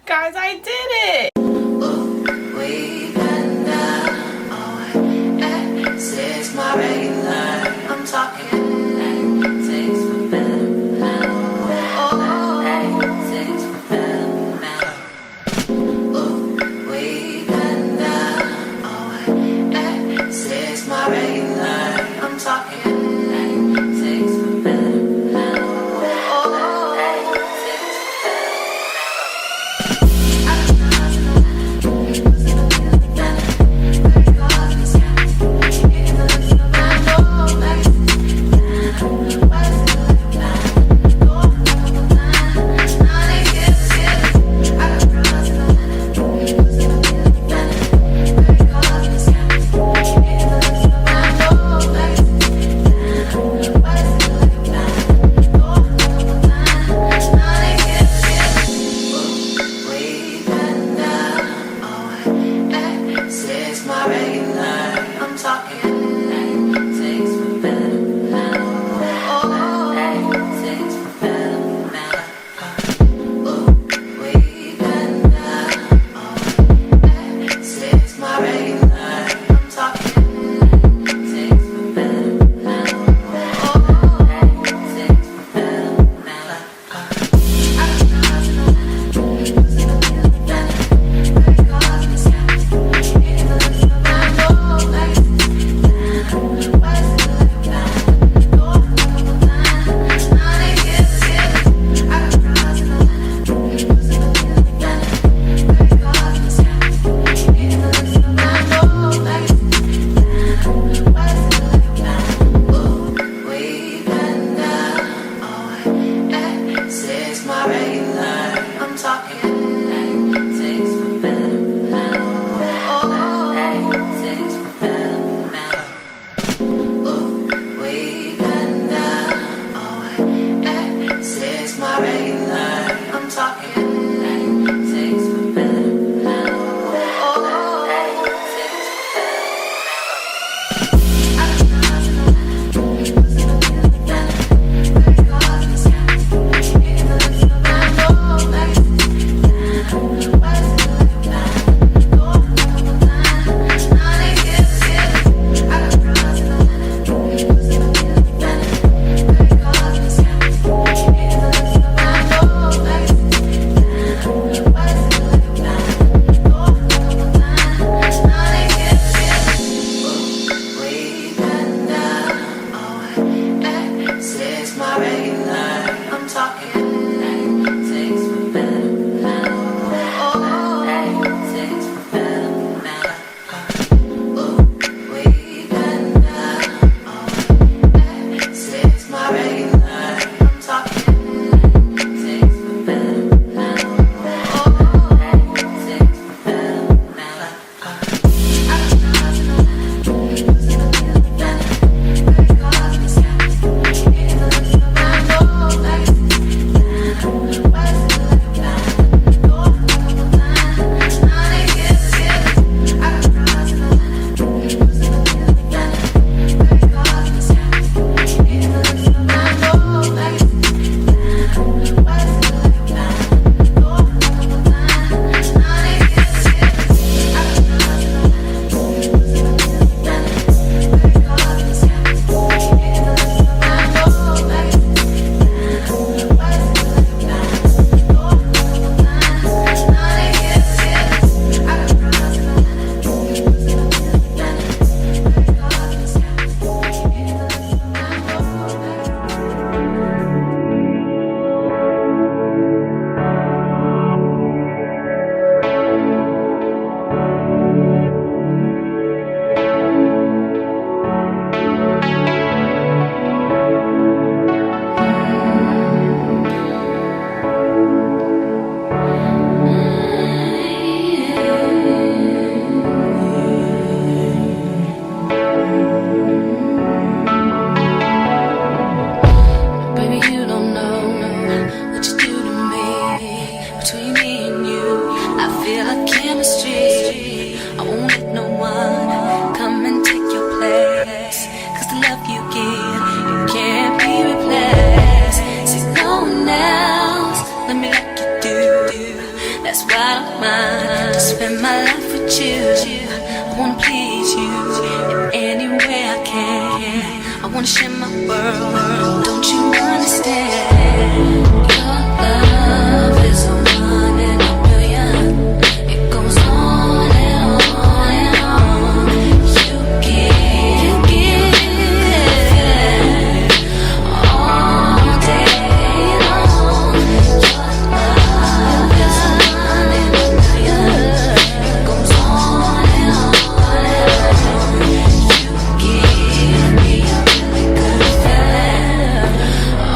Guys, I did it! We've been there. Oh, this is my regular. I'm talking takes for better. Takes for better. We've been there. Oh, this is my regular. I'm talking takes for better. that's what I'm mine. To spend my life with you, I wanna please you in any way I can. I wanna share my world, don't you understand? Your love is a one in a million. It goes on and on and on. You give all day long. Your love is a one in a million. It goes on and on and on. You give me a really good feeling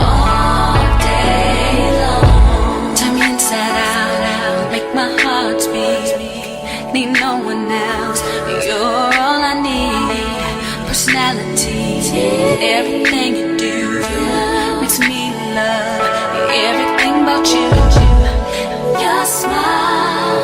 all day long. Turn me inside out, make my heart beat. Need no one else, you're all I need. Personality, everything you do makes me love everything about you. Your smile,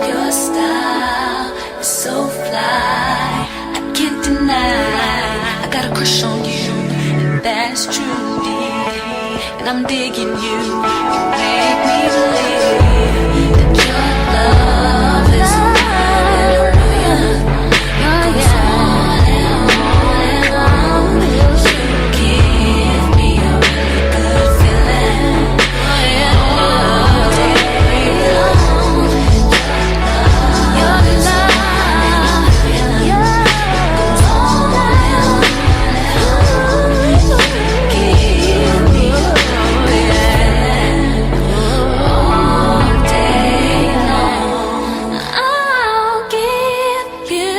your style is so fly, I can't deny. I got a crush on you, and that's true, deep. And I'm digging you, you make me believe that your love is a one in a million. It goes on and on. You give me a really good feeling all day long. Your love, it goes on and on. You give me a really good feeling all day long. I'll give you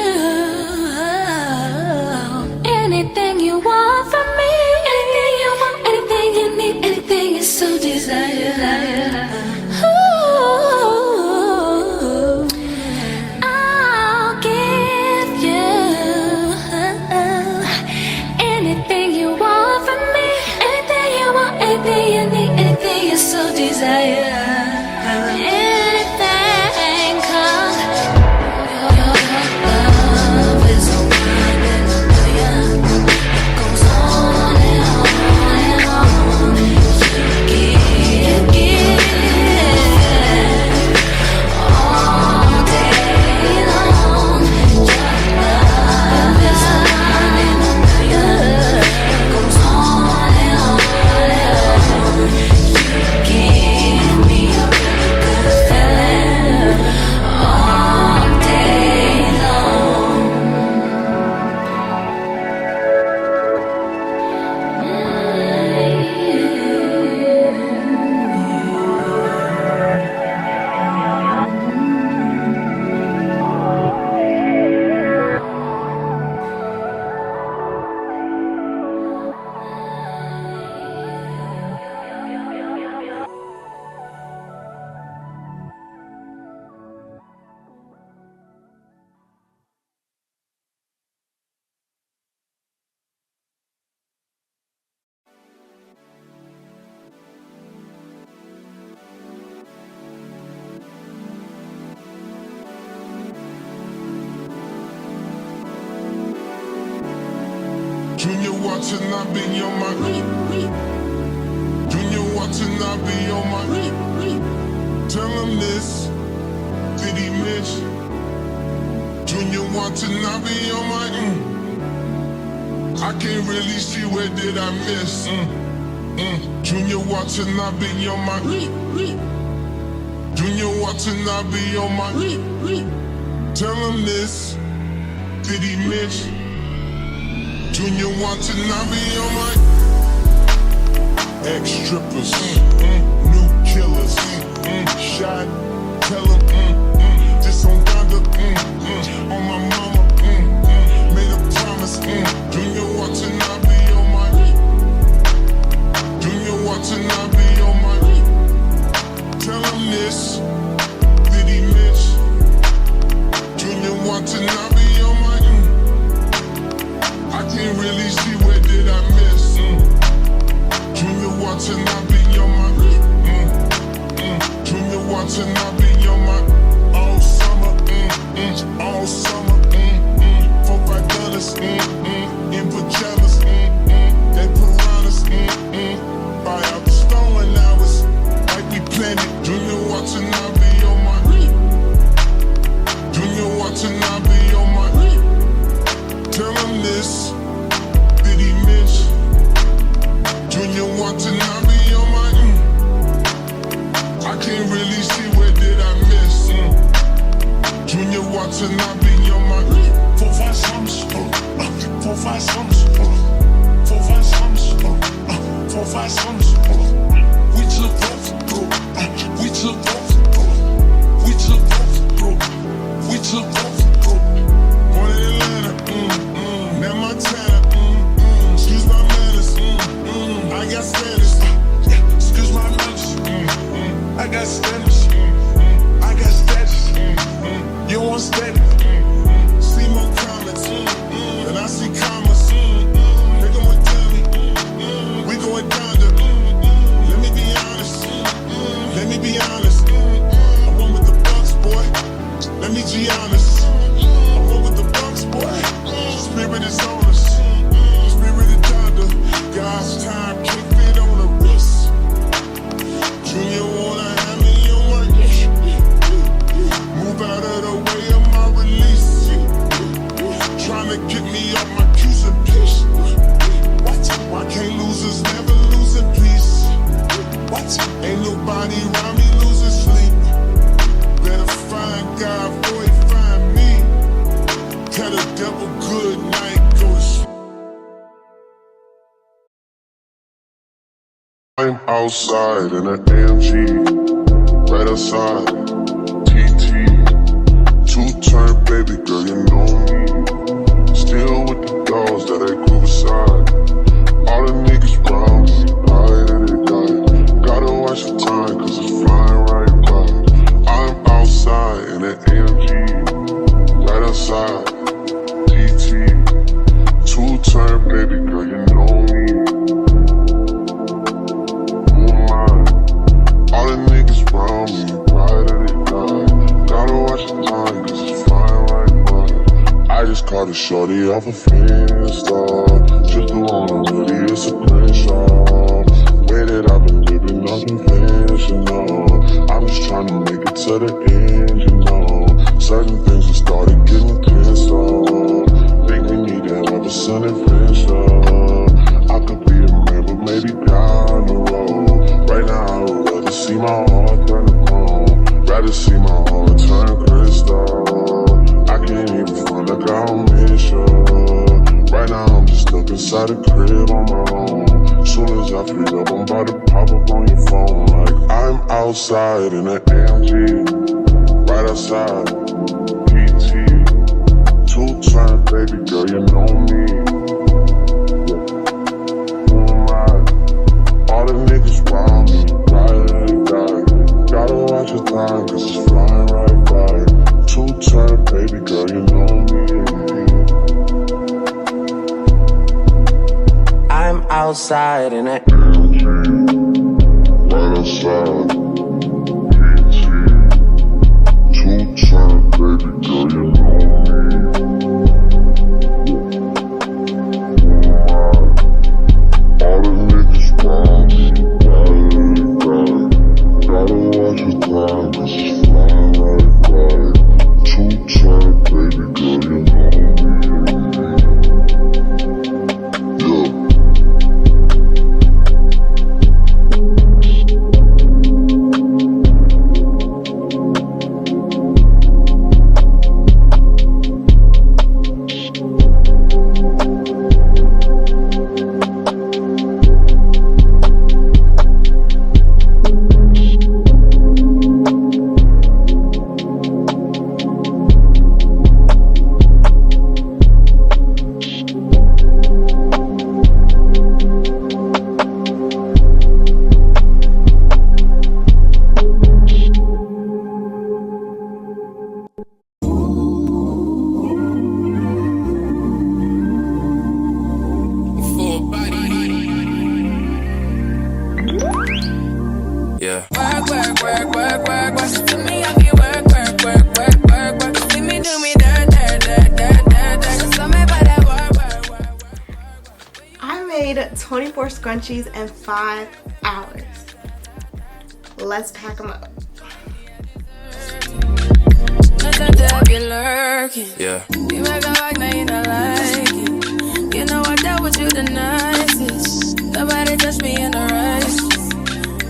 anything you want from me. Anything you want, anything you need, anything you so desire. Ooh, I'll give you anything you want from me. Anything you want, anything you need, anything you so desire. Anything, 'cause your love is a one in a million. It goes on and on and on. You give all day long. Your love is a one in a million. It goes on and on and on. You give me a really good feeling all day long. Junior watching, I be on my Junior watching, I be on my Tell him this, did he miss? Junior watching, I be on my I can't really see where did I miss. Junior watching, I be on my Junior watching, I be on my Tell him this, did he miss? Junior watching, I be on my ex-strippers, new killers, shot, tell them, just on Donda, on my mama, made a promise, Junior watching, I be on my Junior watching, I be on my tell him this, did he miss? Junior watching, I be on my I can't really see where did I miss. Junior watching, I be on my Junior watching, I be on my all summer, all summer, 4-5 dollars, in pajamas, they piranhas, buy out the stolen hours, like we planned it. Junior watching, I be on my outside in an AMG, right outside, TT, two-turn baby girl, you know me. Still with the dogs that I grew beside. All the niggas round me, high that they die. Gotta watch the time, cause it's flying right by. I'm outside in an AMG, right outside, TT, two-turn baby girl, you know me. All the niggas round me, right that they die. Gotta watch the time, cause it's flying right by. I just caught a shorty off a Finsta. Just the one I'm really, it's a screenshot. Way that I've been living unconventional. I'm just trying to make it to the end, you know. Certain things have started getting tense on. Think we need to have a sun and friendship. I could be a man, but maybe down the road. Right now I would rather see my heart turn to chrome. Rather see my heart turn crystal. I can't even find a guy on mission. Right now I'm just stuck inside the crib on my own. Soon as I free up, I'm about to pop up on your phone. Like I'm outside in an AMG, right outside, PT, two-turn baby girl, you know me. All the niggas round me, right that they die. Gotta watch the time, cause it's flying right by. Two-turn baby girl, you know me. I'm outside in an right outside, PT, two-turn baby girl, you know me. All the niggas round me, right that they die. Gotta watch the time, cause it's flying right by. Two-turn baby girl, you know me. Yeah. I made 24 scrunchies in 5 hours. Let's pack them up. Yeah. You make a like, now you don't like it. You know I dealt with you the nicest. Nobody touched me in the righteous.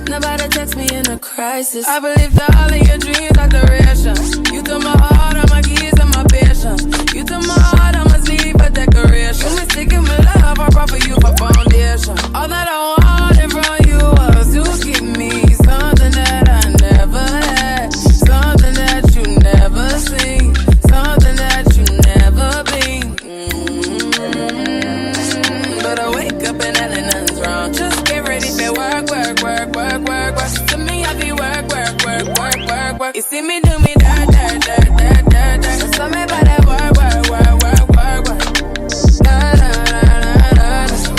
Nobody text me in a crisis. I believe that all of your dreams are duration. You took my heart, all my keys, and my patience. You took my heart, I must leave a decoration. You mistaken my love, I brought for you for foundation. All that I wanted from you was to give me something that I never had, something that you never seen, something that you never been. But I wake up and nothing's wrong. Just get ready for work, work, work, work, work, work. To me, I be work, work, work, work, work, work. You see me do me dirt, dirt, dirt, dirt, dirt, dirt. So tell me about that work, work, work, work, work, work. Na na na na na na.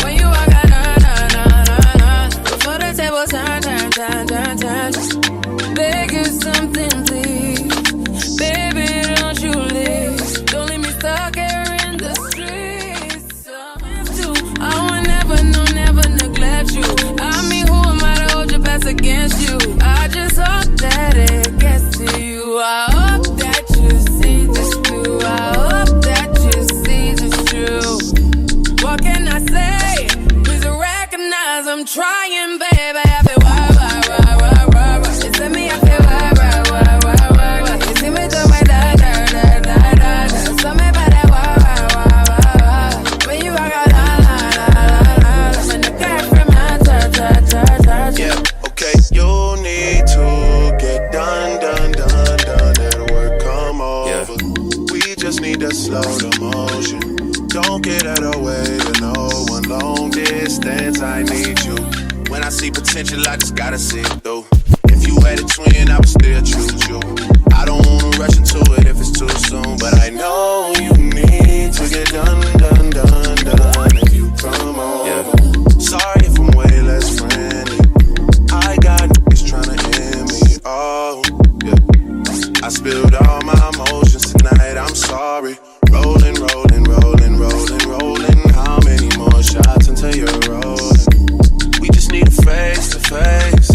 When you walk out, na na na na na. Before the table turn, turn, turn, turn, turn. Beg you something, please. Baby, don't you leave. Don't leave me stuck here in the streets. I will never, no, never neglect you. I mean, who am I to hold your best against you? I just hope that it gets to you. I hope slow the motion. Don't get out of the way to no one. Long distance, I need you. When I see potential, I just gotta see it through. If you had a twin, I would still choose you. I don't wanna rush into it if it's too soon, but I know you need to get done if you come on. Yeah. Sorry if I'm way less friendly. I got niggas tryna end me. Oh, yeah. I spilled all my emotions tonight. I'm sorry. Rolling. How many more shots until you're rolling? We just need a face to face.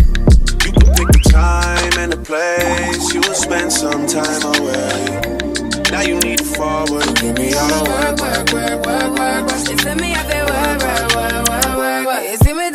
You can pick the time and the place. You will spend some time away. Now you need to forward and give me all the work. You see me, I feel work. You see me